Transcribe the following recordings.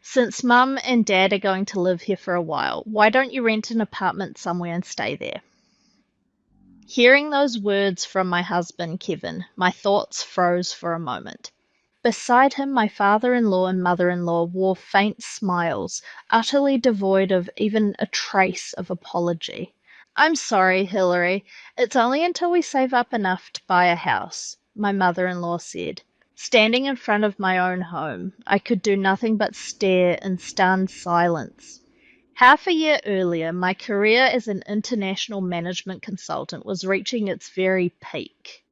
Since Mum and Dad are going to live here for a while, why don't you rent an apartment somewhere and stay there? Hearing those words from my husband, Kevin, my thoughts froze for a moment. Beside him, my father-in-law and mother-in-law wore faint smiles, utterly devoid of even a trace of apology. I'm sorry, Hilary. It's only until we save up enough to buy a house, my mother-in-law said. Standing in front of my own home, I could do nothing but stare in stunned silence. Half a year earlier, my career as an international management consultant was reaching its very peak.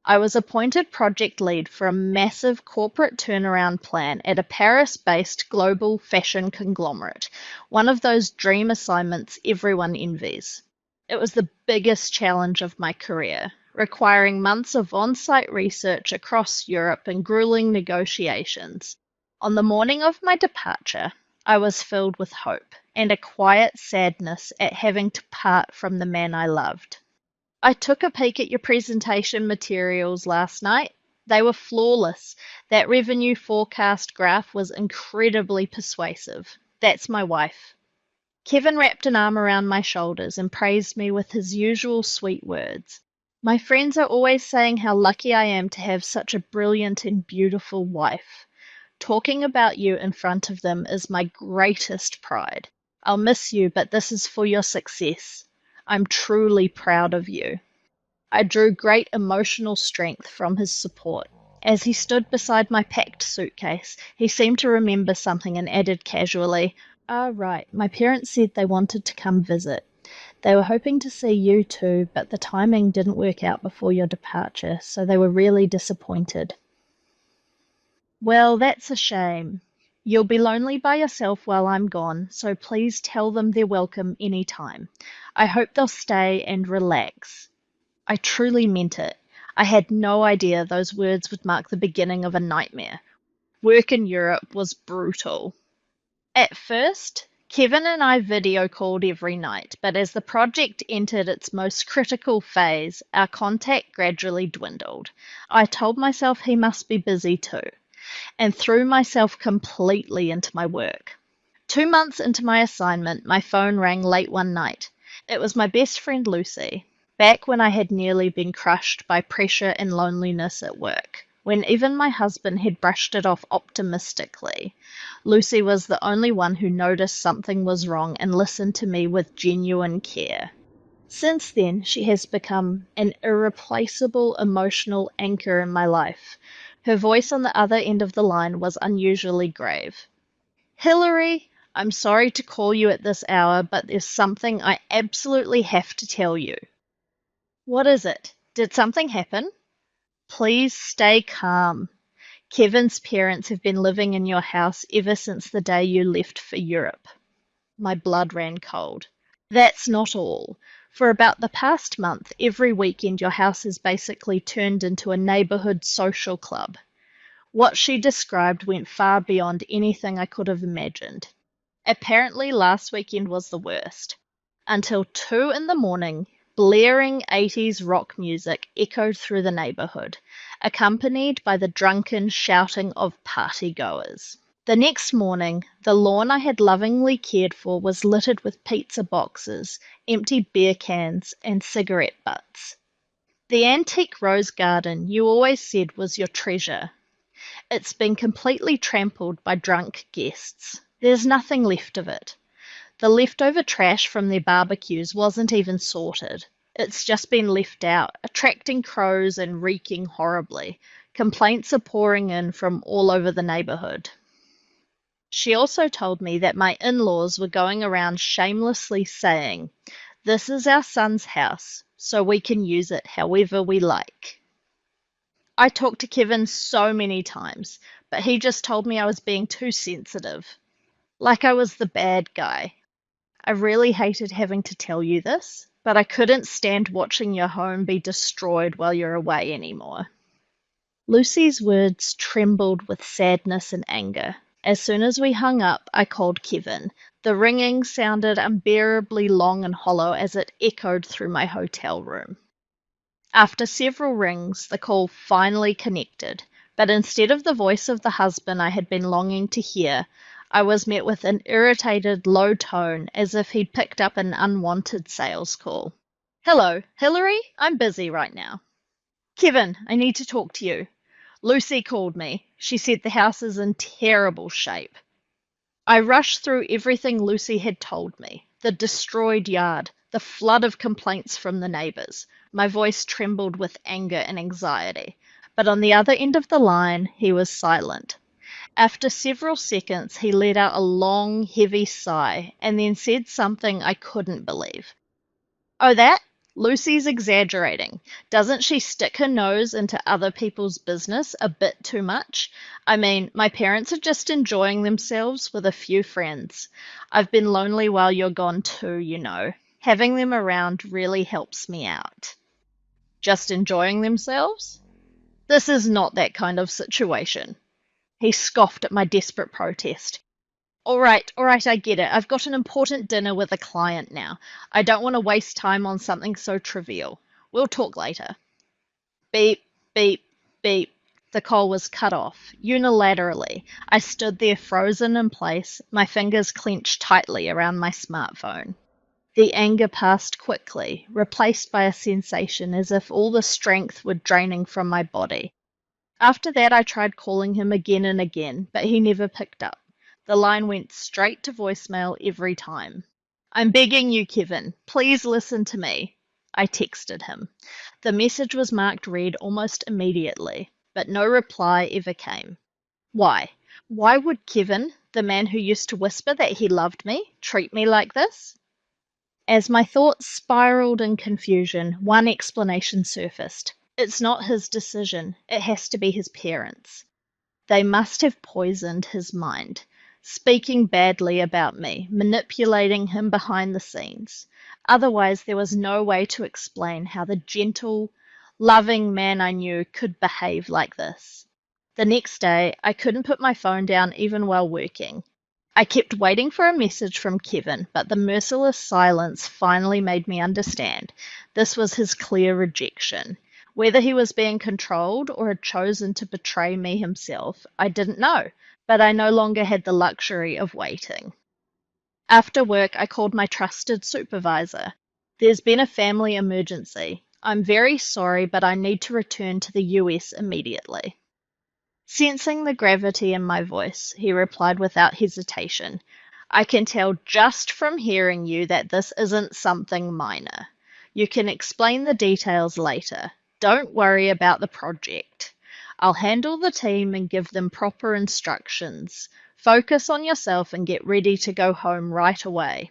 I was appointed project lead for a massive corporate turnaround plan at a Paris-based global fashion conglomerate, one of those dream assignments everyone envies. It was the biggest challenge of my career, requiring months of on-site research across Europe and grueling negotiations. On the morning of my departure, I was filled with hope and a quiet sadness at having to part from the man I loved. I took a peek at your presentation materials last night. They were flawless. That revenue forecast graph was incredibly persuasive. That's my wife. Kevin wrapped an arm around my shoulders and praised me with his usual sweet words. My friends are always saying how lucky I am to have such a brilliant and beautiful wife. Talking about you in front of them is my greatest pride. I'll miss you, but this is for your success. I'm truly proud of you. I drew great emotional strength from his support. As he stood beside my packed suitcase, he seemed to remember something and added casually, "Ah, right, my parents said they wanted to come visit. They were hoping to see you too, but the timing didn't work out before your departure, so they were really disappointed." Well, that's a shame. You'll be lonely by yourself while I'm gone, so please tell them they're welcome any time. I hope they'll stay and relax. I truly meant it. I had no idea those words would mark the beginning of a nightmare. Work in Europe was brutal. At first, Kevin and I video called every night, but as the project entered its most critical phase, our contact gradually dwindled. I told myself he must be busy too, and threw myself completely into my work. 2 months into my assignment, my phone rang late one night. It was my best friend Lucy, back when I had nearly been crushed by pressure and loneliness at work. When even my husband had brushed it off optimistically, Lucy was the only one who noticed something was wrong and listened to me with genuine care. Since then, she has become an irreplaceable emotional anchor in my life. Her voice on the other end of the line was unusually grave. "Hilary, I'm sorry to call you at this hour, but there's something I absolutely have to tell you." "What is it? Did something happen?" "Please stay calm. Kevin's parents have been living in your house ever since the day you left for Europe." My blood ran cold. "That's not all. For about the past month, every weekend your house has basically turned into a neighborhood social club." What she described went far beyond anything I could have imagined. Apparently last weekend was the worst. Until 2 in the morning, blaring 80s rock music echoed through the neighborhood, accompanied by the drunken shouting of partygoers. The next morning, the lawn I had lovingly cared for was littered with pizza boxes, empty beer cans, and cigarette butts. The antique rose garden you always said was your treasure. It's been completely trampled by drunk guests. There's nothing left of it. The leftover trash from their barbecues wasn't even sorted. It's just been left out, attracting crows and reeking horribly. Complaints are pouring in from all over the neighborhood. She also told me that my in-laws were going around shamelessly saying, "This is our son's house, so we can use it however we like." I talked to Kevin so many times, but he just told me I was being too sensitive. Like I was the bad guy. I really hated having to tell you this, but I couldn't stand watching your home be destroyed while you're away anymore. Lucy's words trembled with sadness and anger. As soon as we hung up, I called Kevin. The ringing sounded unbearably long and hollow as it echoed through my hotel room. After several rings, the call finally connected, but instead of the voice of the husband I had been longing to hear, I was met with an irritated, low tone as if he'd picked up an unwanted sales call. Hello, Hillary? I'm busy right now. Kevin, I need to talk to you. Lucy called me. She said the house is in terrible shape. I rushed through everything Lucy had told me, the destroyed yard, the flood of complaints from the neighbors. My voice trembled with anger and anxiety. But on the other end of the line, he was silent. After several seconds, he let out a long, heavy sigh and then said something I couldn't believe. Oh, that? Lucy's exaggerating. Doesn't she stick her nose into other people's business a bit too much? I mean, my parents are just enjoying themselves with a few friends. I've been lonely while you're gone too, you know. Having them around really helps me out. Just enjoying themselves? This is not that kind of situation. He scoffed at my desperate protest. All right, I get it. I've got an important dinner with a client now. I don't want to waste time on something so trivial. We'll talk later. Beep, beep, beep. The call was cut off, unilaterally. I stood there frozen in place, my fingers clenched tightly around my smartphone. The anger passed quickly, replaced by a sensation as if all the strength were draining from my body. After that, I tried calling him again and again, but he never picked up. The line went straight to voicemail every time. I'm begging you, Kevin, please listen to me. I texted him. The message was marked read almost immediately, but no reply ever came. Why? Why would Kevin, the man who used to whisper that he loved me, treat me like this? As my thoughts spiraled in confusion, one explanation surfaced. It's not his decision, it has to be his parents. They must have poisoned his mind, speaking badly about me, manipulating him behind the scenes. Otherwise, there was no way to explain how the gentle, loving man I knew could behave like this. The next day, I couldn't put my phone down even while working. I kept waiting for a message from Kevin, but the merciless silence finally made me understand. This was his clear rejection. Whether he was being controlled or had chosen to betray me himself, I didn't know, but I no longer had the luxury of waiting. After work, I called my trusted supervisor. There's been a family emergency. I'm very sorry, but I need to return to the US immediately. Sensing the gravity in my voice, he replied without hesitation. I can tell just from hearing you that this isn't something minor. You can explain the details later. Don't worry about the project. I'll handle the team and give them proper instructions. Focus on yourself and get ready to go home right away.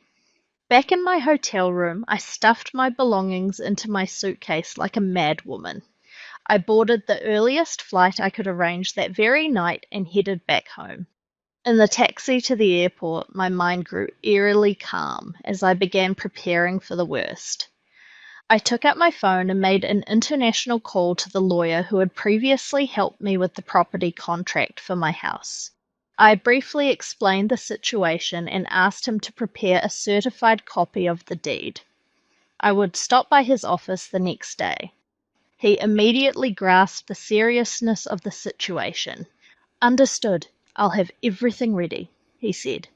Back in my hotel room, I stuffed my belongings into my suitcase like a madwoman. I boarded the earliest flight I could arrange that very night and headed back home. In the taxi to the airport, my mind grew eerily calm as I began preparing for the worst. I took out my phone and made an international call to the lawyer who had previously helped me with the property contract for my house. I briefly explained the situation and asked him to prepare a certified copy of the deed. I would stop by his office the next day. He immediately grasped the seriousness of the situation. Understood. I'll have everything ready, he said.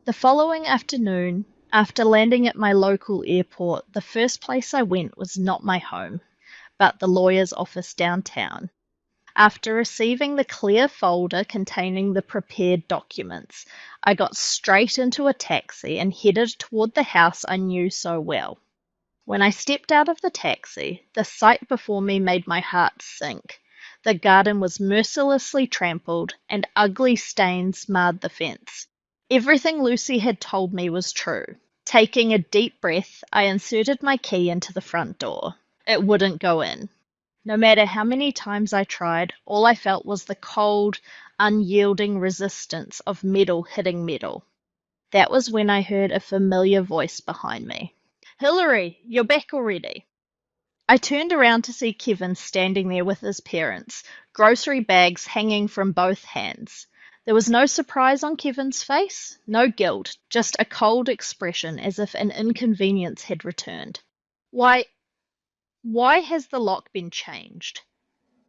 The following afternoon, after landing at my local airport, the first place I went was not my home, but the lawyer's office downtown. After receiving the clear folder containing the prepared documents, I got straight into a taxi and headed toward the house I knew so well. When I stepped out of the taxi, the sight before me made my heart sink. The garden was mercilessly trampled, and ugly stains marred the fence. Everything Lucy had told me was true. Taking a deep breath, I inserted my key into the front door. It wouldn't go in. No matter how many times I tried, all I felt was the cold, unyielding resistance of metal hitting metal. That was when I heard a familiar voice behind me. Hillary, you're back already. I turned around to see Kevin standing there with his parents, grocery bags hanging from both hands. There was no surprise on Kevin's face, no guilt, just a cold expression as if an inconvenience had returned. Why has the lock been changed?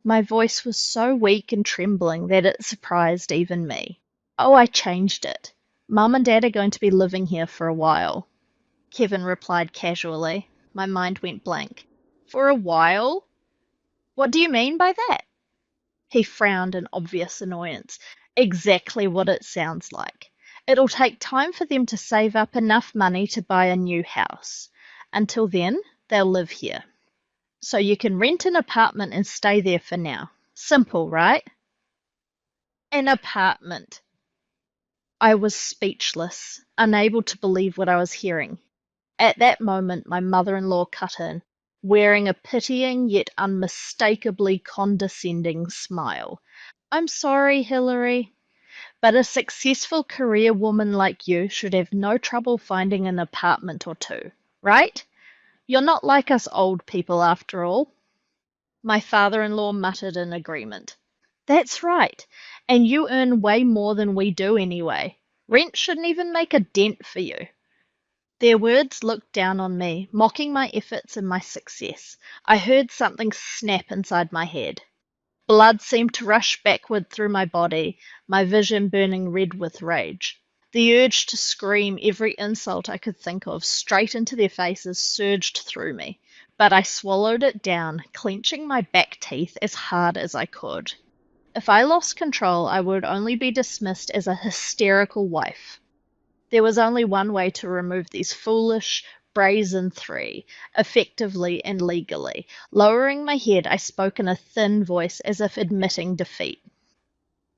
My voice was so weak and trembling that it surprised even me. Oh, I changed it. Mum and Dad are going to be living here for a while, Kevin replied casually. My mind went blank. For a while? What do you mean by that? He frowned in obvious annoyance. Exactly what it sounds like. It'll take time for them to save up enough money to buy a new house. Until then, they'll live here. So you can rent an apartment and stay there for now. Simple, right? An apartment. I was speechless, unable to believe what I was hearing. At that moment, my mother-in-law cut in, wearing a pitying yet unmistakably condescending smile. I'm sorry, Hilary, but a successful career woman like you should have no trouble finding an apartment or two, right? You're not like us old people after all. My father-in-law muttered in agreement. That's right, and you earn way more than we do anyway. Rent shouldn't even make a dent for you. Their words looked down on me, mocking my efforts and my success. I heard something snap inside my head. Blood seemed to rush backward through my body, my vision burning red with rage. The urge to scream every insult I could think of straight into their faces surged through me, but I swallowed it down, clenching my back teeth as hard as I could. If I lost control, I would only be dismissed as a hysterical wife. There was only one way to remove these foolish, brazen three, effectively and legally. Lowering my head, I spoke in a thin voice as if admitting defeat.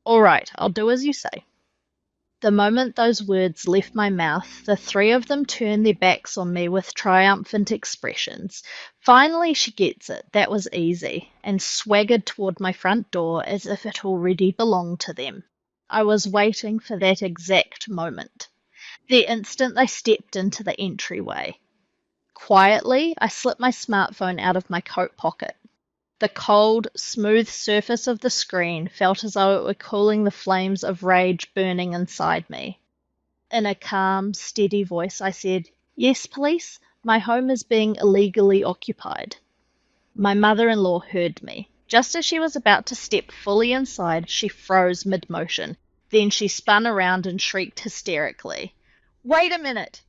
All right, I'll do as you say. The moment those words left my mouth, the three of them turned their backs on me with triumphant expressions. Finally she gets it, that was easy, and swaggered toward my front door as if it already belonged to them. I was waiting for that exact moment. The instant they stepped into the entryway. Quietly, I slipped my smartphone out of my coat pocket. The cold, smooth surface of the screen felt as though it were cooling the flames of rage burning inside me. In a calm, steady voice, I said, Yes, police, my home is being illegally occupied. My mother-in-law heard me. Just as she was about to step fully inside, she froze mid-motion. Then she spun around and shrieked hysterically. Wait a minute!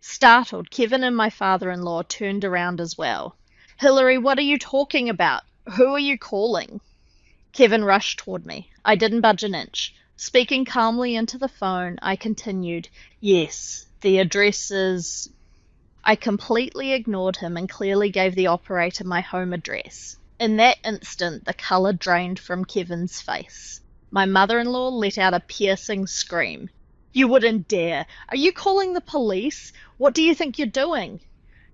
Startled, Kevin and my father-in-law turned around as well. Hilary, what are you talking about? Who are you calling? Kevin rushed toward me. I didn't budge an inch. Speaking calmly into the phone, I continued, Yes, the address is... I completely ignored him and clearly gave the operator my home address. In that instant, the colour drained from Kevin's face. My mother-in-law let out a piercing scream. You wouldn't dare. Are you calling the police? What do you think you're doing?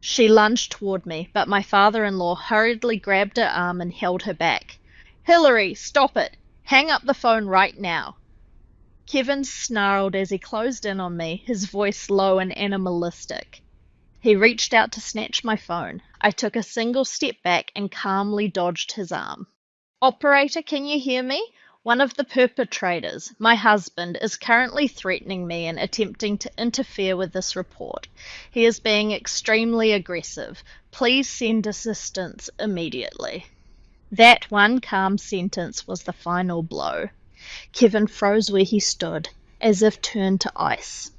She lunged toward me, but my father-in-law hurriedly grabbed her arm and held her back. Hilary, stop it. Hang up the phone right now. Kevin snarled as he closed in on me, his voice low and animalistic. He reached out to snatch my phone. I took a single step back and calmly dodged his arm. Operator, can you hear me? One of the perpetrators, my husband, is currently threatening me and attempting to interfere with this report. He is being extremely aggressive. Please send assistance immediately. That one calm sentence was the final blow. Kevin froze where he stood, as if turned to ice.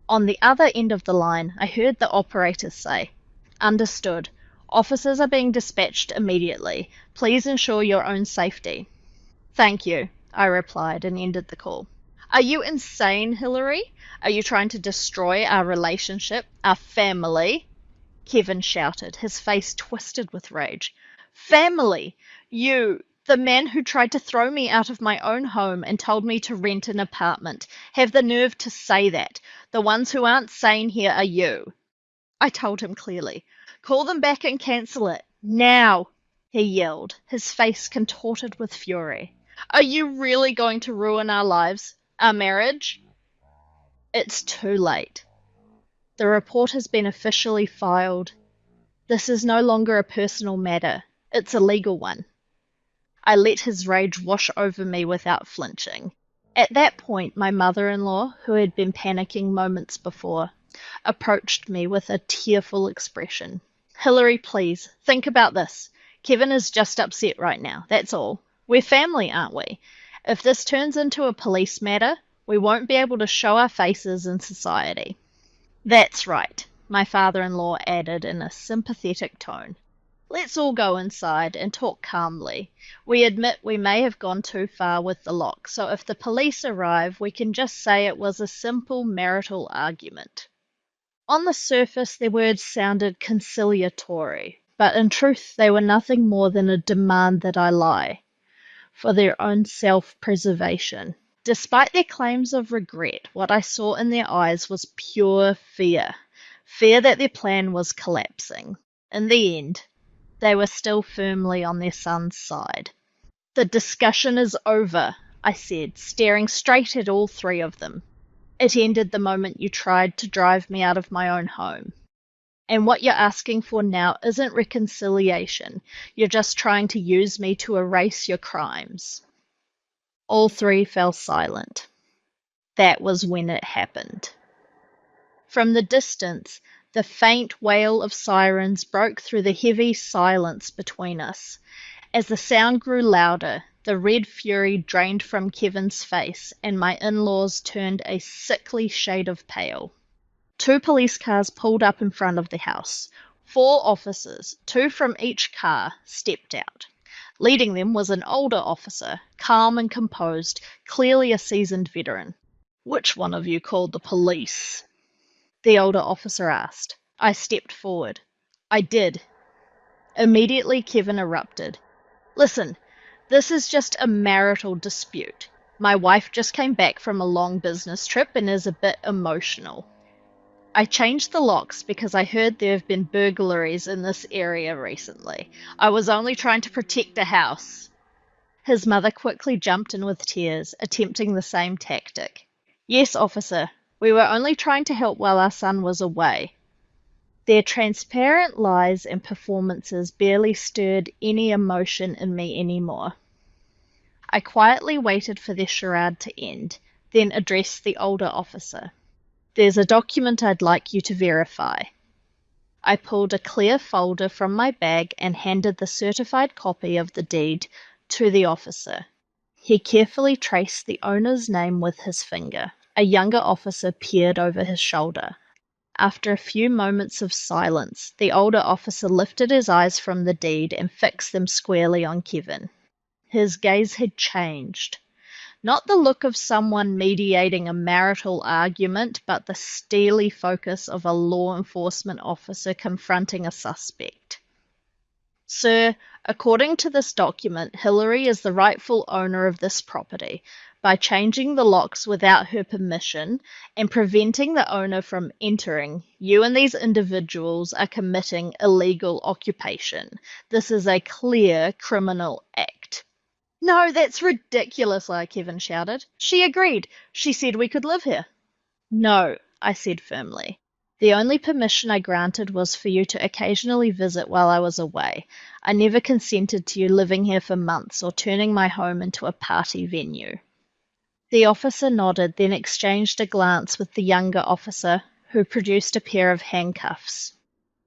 On the other end of the line, I heard the operator say, Understood. Officers are being dispatched immediately. Please ensure your own safety. Thank you, I replied and ended the call. Are you insane, Hilary? Are you trying to destroy our relationship, our family? Kevin shouted, his face twisted with rage. Family! You, the man who tried to throw me out of my own home and told me to rent an apartment, have the nerve to say that. The ones who aren't sane here are you. I told him clearly. Call them back and cancel it. Now! He yelled, his face contorted with fury. Are you really going to ruin our lives? Our marriage? It's too late. The report has been officially filed. This is no longer a personal matter. It's a legal one. I let his rage wash over me without flinching. At that point, my mother-in-law, who had been panicking moments before, approached me with a tearful expression. Hilary, please, think about this. Kevin is just upset right now, that's all. We're family, aren't we? If this turns into a police matter, We won't be able to show our faces in society. That's right, my father-in-law added in a sympathetic tone. Let's all go inside and talk calmly. We admit we may have gone too far with the lock, so if the police arrive, we can just say it was a simple marital argument. On the surface, their words sounded conciliatory, but in truth, they were nothing more than a demand that I lie, for their own self-preservation. Despite their claims of regret, what I saw in their eyes was pure fear. Fear that their plan was collapsing. In the end, they were still firmly on their son's side. The discussion is over, I said, staring straight at all three of them. It ended the moment you tried to drive me out of my own home. And what you're asking for now isn't reconciliation. You're just trying to use me to erase your crimes. All three fell silent. That was when it happened. From the distance, the faint wail of sirens broke through the heavy silence between us. As the sound grew louder, the red fury drained from Kevin's face, and my in-laws turned a sickly shade of pale. 2 police cars pulled up in front of the house. 4 officers, 2 from each car, stepped out. Leading them was an older officer, calm and composed, clearly a seasoned veteran. "Which one of you called the police?" the older officer asked. I stepped forward. "I did." Immediately, Kevin erupted. "Listen, this is just a marital dispute. My wife just came back from a long business trip and is a bit emotional. I changed the locks because I heard there have been burglaries in this area recently. I was only trying to protect the house." His mother quickly jumped in with tears, attempting the same tactic. "Yes, officer, we were only trying to help while our son was away." Their transparent lies and performances barely stirred any emotion in me anymore. I quietly waited for their charade to end, then addressed the older officer. "There's a document I'd like you to verify." I pulled a clear folder from my bag and handed the certified copy of the deed to the officer. He carefully traced the owner's name with his finger. A younger officer peered over his shoulder. After a few moments of silence, the older officer lifted his eyes from the deed and fixed them squarely on Kevin. His gaze had changed. Not the look of someone mediating a marital argument, but the steely focus of a law enforcement officer confronting a suspect. "Sir, according to this document, Hillary is the rightful owner of this property. By changing the locks without her permission and preventing the owner from entering, you and these individuals are committing illegal occupation. This is a clear criminal act." "No, that's ridiculous," Kevin shouted. "She agreed. She said we could live here." "No," I said firmly. "The only permission I granted was for you to occasionally visit while I was away. I never consented to you living here for months or turning my home into a party venue." The officer nodded, then exchanged a glance with the younger officer, who produced a pair of handcuffs.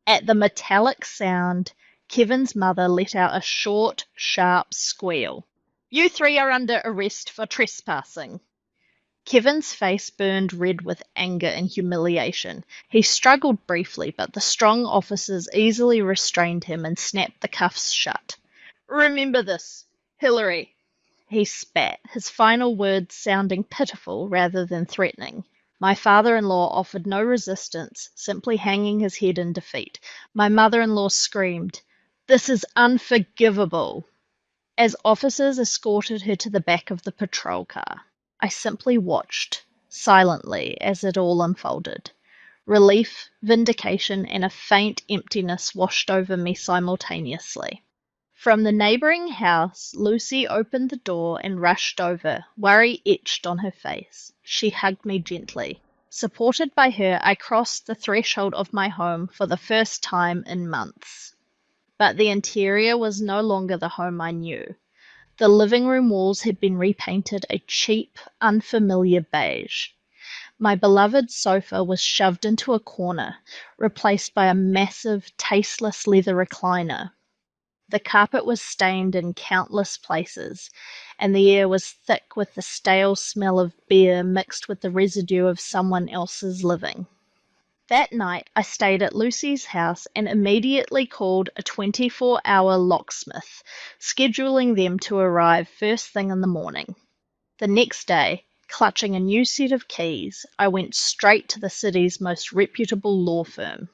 At the metallic sound, Kevin's mother let out a short, sharp squeal. "You 3 are under arrest for trespassing." Kevin's face burned red with anger and humiliation. He struggled briefly, but the strong officers easily restrained him and snapped the cuffs shut. "Remember this, Hillary." He spat, his final words sounding pitiful rather than threatening. My father-in-law offered no resistance, simply hanging his head in defeat. My mother-in-law screamed, "This is unforgivable," as officers escorted her to the back of the patrol car. I simply watched, silently, as it all unfolded. Relief, vindication, and a faint emptiness washed over me simultaneously. From the neighboring house, Lucy opened the door and rushed over, worry etched on her face. She hugged me gently. Supported by her, I crossed the threshold of my home for the first time in months. But the interior was no longer the home I knew. The living room walls had been repainted a cheap, unfamiliar beige. My beloved sofa was shoved into a corner, replaced by a massive, tasteless leather recliner. The carpet was stained in countless places, and the air was thick with the stale smell of beer mixed with the residue of someone else's living. That night, I stayed at Lucy's house and immediately called a 24-hour locksmith, scheduling them to arrive first thing in the morning. The next day, clutching a new set of keys, I went straight to the city's most reputable law firm.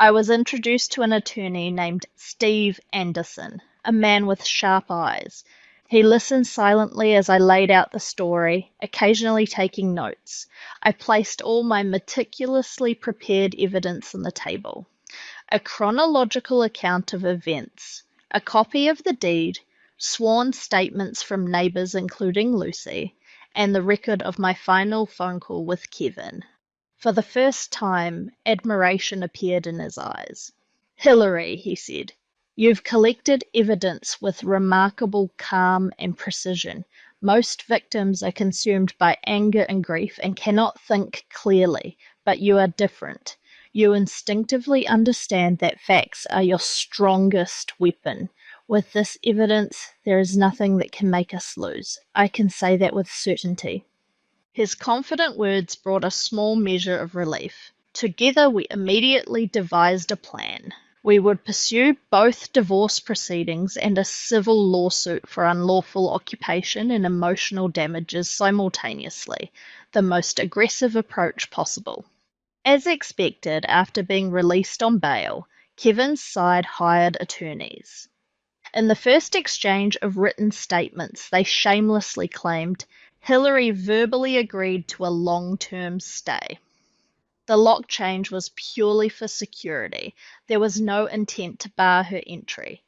I was introduced to an attorney named Steve Anderson, a man with sharp eyes. He listened silently as I laid out the story, occasionally taking notes. I placed all my meticulously prepared evidence on the table. A chronological account of events, a copy of the deed, sworn statements from neighbors including Lucy, and the record of my final phone call with Kevin. For the first time, admiration appeared in his eyes. "Hilary," he said, "you've collected evidence with remarkable calm and precision. Most victims are consumed by anger and grief and cannot think clearly, but you are different. You instinctively understand that facts are your strongest weapon. With this evidence, there is nothing that can make us lose. I can say that with certainty." His confident words brought a small measure of relief. Together we immediately devised a plan. We would pursue both divorce proceedings and a civil lawsuit for unlawful occupation and emotional damages simultaneously, the most aggressive approach possible. As expected, after being released on bail, Kevin's side hired attorneys. In the first exchange of written statements, they shamelessly claimed Hilary verbally agreed to a long-term stay. The lock change was purely for security. There was no intent to bar her entry.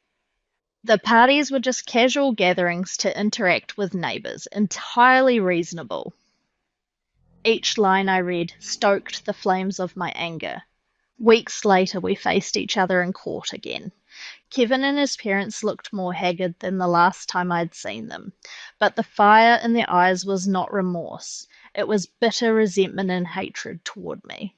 The parties were just casual gatherings to interact with neighbors, entirely reasonable. Each line I read stoked the flames of my anger. Weeks later, we faced each other in court again. Kevin and his parents looked more haggard than the last time I'd seen them, but the fire in their eyes was not remorse. It was bitter resentment and hatred toward me.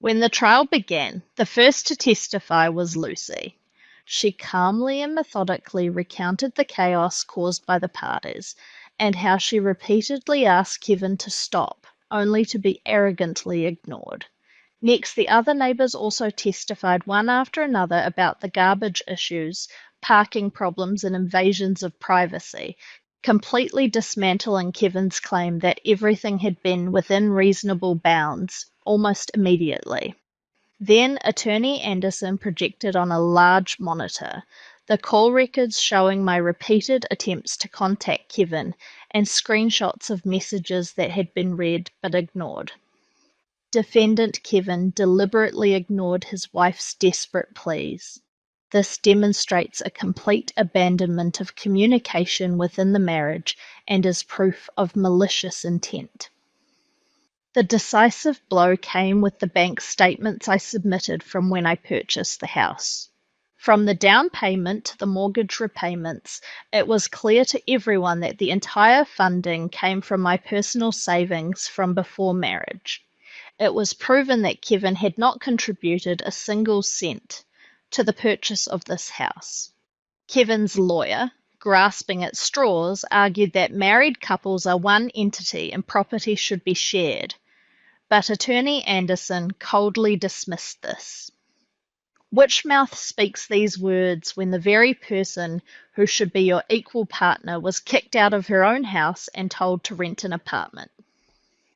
When the trial began, the first to testify was Lucy. She calmly and methodically recounted the chaos caused by the parties and how she repeatedly asked Kevin to stop, only to be arrogantly ignored. Next, the other neighbors also testified one after another about the garbage issues, parking problems, and invasions of privacy, completely dismantling Kevin's claim that everything had been within reasonable bounds almost immediately. Then Attorney Anderson projected on a large monitor the call records showing my repeated attempts to contact Kevin and screenshots of messages that had been read but ignored. Defendant Kevin deliberately ignored his wife's desperate pleas. This demonstrates a complete abandonment of communication within the marriage and is proof of malicious intent. The decisive blow came with the bank statements I submitted from when I purchased the house. From the down payment to the mortgage repayments, it was clear to everyone that the entire funding came from my personal savings from before marriage. It was proven that Kevin had not contributed a single cent to the purchase of this house. Kevin's lawyer, grasping at straws, argued that married couples are one entity and property should be shared, but Attorney Anderson coldly dismissed this. Which mouth speaks these words when the very person who should be your equal partner was kicked out of her own house and told to rent an apartment?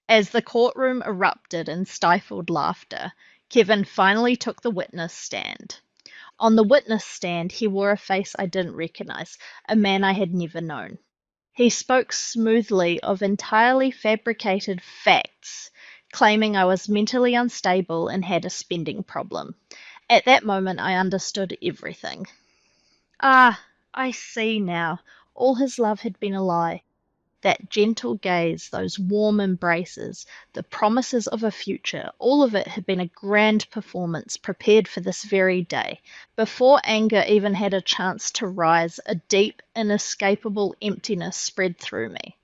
As the courtroom erupted in stifled laughter, Kevin finally took the witness stand. On the witness stand, he wore a face I didn't recognize, a man I had never known. He spoke smoothly of entirely fabricated facts, claiming I was mentally unstable and had a spending problem. At that moment, I understood everything. Ah, I see now. All his love had been a lie. That gentle gaze, those warm embraces, the promises of a future, all of it had been a grand performance prepared for this very day. Before anger even had a chance to rise, a deep, inescapable emptiness spread through me.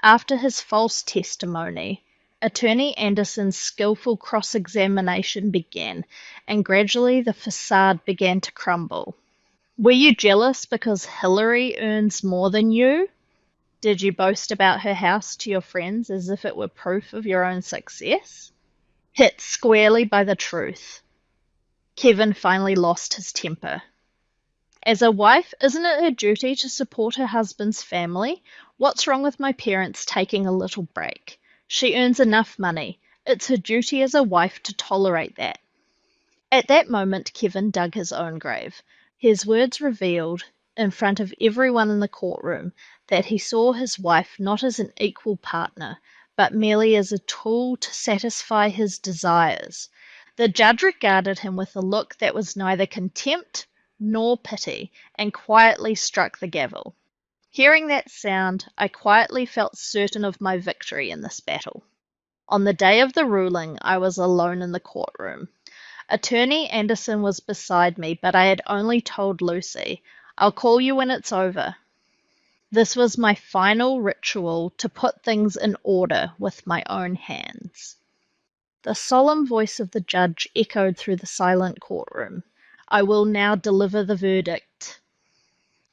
After his false testimony, Attorney Anderson's skillful cross-examination began, and gradually the facade began to crumble. Were you jealous because Hillary earns more than you? Did you boast about her house to your friends as if it were proof of your own success? Hit squarely by the truth, Kevin finally lost his temper. As a wife, isn't it her duty to support her husband's family? What's wrong with my parents taking a little break? She earns enough money. It's her duty as a wife to tolerate that. At that moment, Kevin dug his own grave. His words revealed, in front of everyone in the courtroom, that he saw his wife not as an equal partner, but merely as a tool to satisfy his desires. The judge regarded him with a look that was neither contempt nor pity, and quietly struck the gavel. Hearing that sound, I quietly felt certain of my victory in this battle. On the day of the ruling, I was alone in the courtroom. Attorney Anderson was beside me, but I had only told Lucy, "I'll call you when it's over." This was my final ritual to put things in order with my own hands. The solemn voice of the judge echoed through the silent courtroom. "I will now deliver the verdict."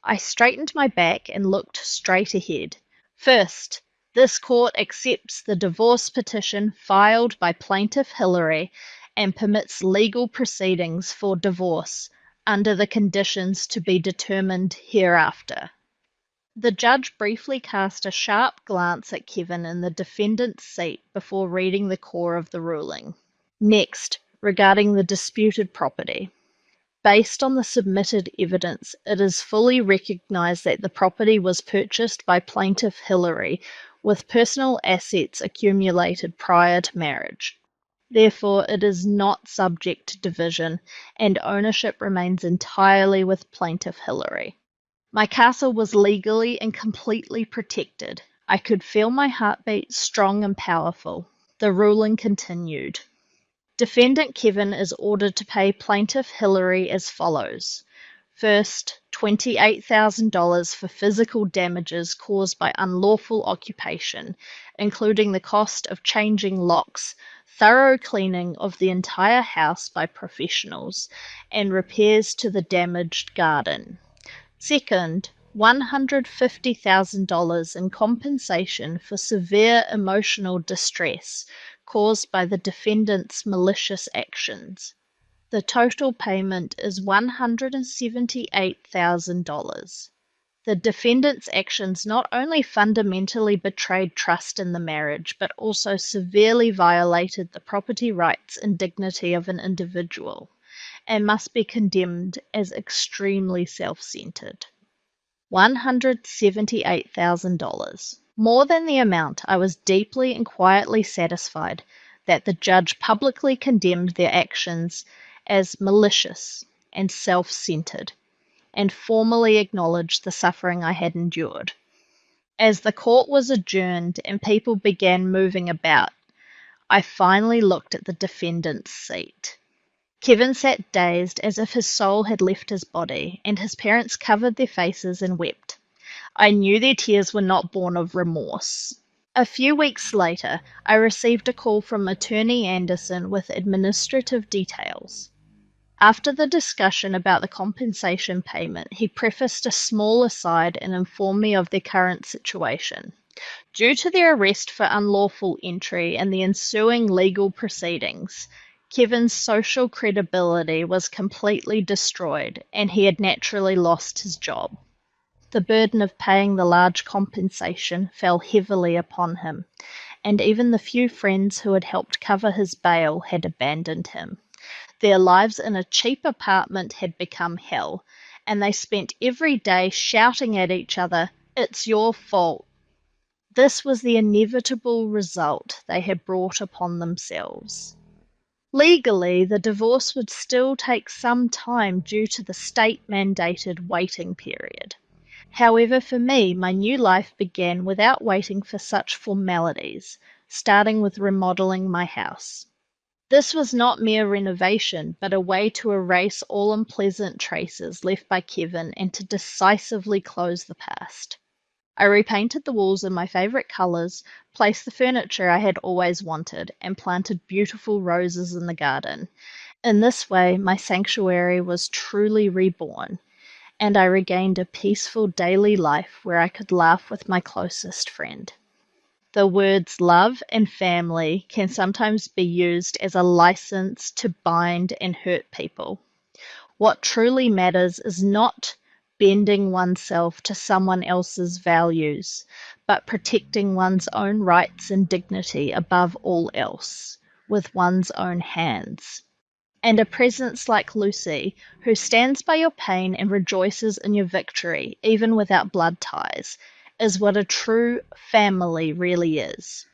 I straightened my back and looked straight ahead. First, this court accepts the divorce petition filed by plaintiff Hillary and permits legal proceedings for divorce under the conditions to be determined hereafter. The judge briefly cast a sharp glance at Kevin in the defendant's seat before reading the core of the ruling. Next, regarding the disputed property. Based on the submitted evidence, it is fully recognized that the property was purchased by plaintiff Hillary with personal assets accumulated prior to marriage. Therefore, it is not subject to division, and ownership remains entirely with plaintiff Hillary. My castle was legally and completely protected. I could feel my heartbeat strong and powerful. The ruling continued. Defendant Kevin is ordered to pay plaintiff Hillary as follows. First, $28,000 for physical damages caused by unlawful occupation, including the cost of changing locks, thorough cleaning of the entire house by professionals, and repairs to the damaged garden. Second, $150,000 in compensation for severe emotional distress caused by the defendant's malicious actions. The total payment is $178,000. The defendant's actions not only fundamentally betrayed trust in the marriage, but also severely violated the property rights and dignity of an individual, and must be condemned as extremely self-centered. $178,000. More than the amount, I was deeply and quietly satisfied that the judge publicly condemned their actions as malicious and self-centered, and formally acknowledged the suffering I had endured. As the court was adjourned and people began moving about, I finally looked at the defendant's seat. Kevin sat dazed as if his soul had left his body, and his parents covered their faces and wept. I knew their tears were not born of remorse. A few weeks later, I received a call from Attorney Anderson with administrative details. After the discussion about the compensation payment, he prefaced a small aside and informed me of their current situation. Due to their arrest for unlawful entry and the ensuing legal proceedings, Kevin's social credibility was completely destroyed, and he had naturally lost his job. The burden of paying the large compensation fell heavily upon him, and even the few friends who had helped cover his bail had abandoned him. Their lives in a cheap apartment had become hell, and they spent every day shouting at each other, "It's your fault." This was the inevitable result they had brought upon themselves. Legally, the divorce would still take some time due to the state-mandated waiting period. However, for me, my new life began without waiting for such formalities, starting with remodeling my house. This was not mere renovation, but a way to erase all unpleasant traces left by Kevin and to decisively close the past. I repainted the walls in my favorite colors, placed the furniture I had always wanted, and planted beautiful roses in the garden. In this way, my sanctuary was truly reborn, and I regained a peaceful daily life where I could laugh with my closest friend. The words love and family can sometimes be used as a license to bind and hurt people. What truly matters is not bending oneself to someone else's values, but protecting one's own rights and dignity above all else with one's own hands. And a presence like Lucy, who stands by your pain and rejoices in your victory, even without blood ties, is what a true family really is.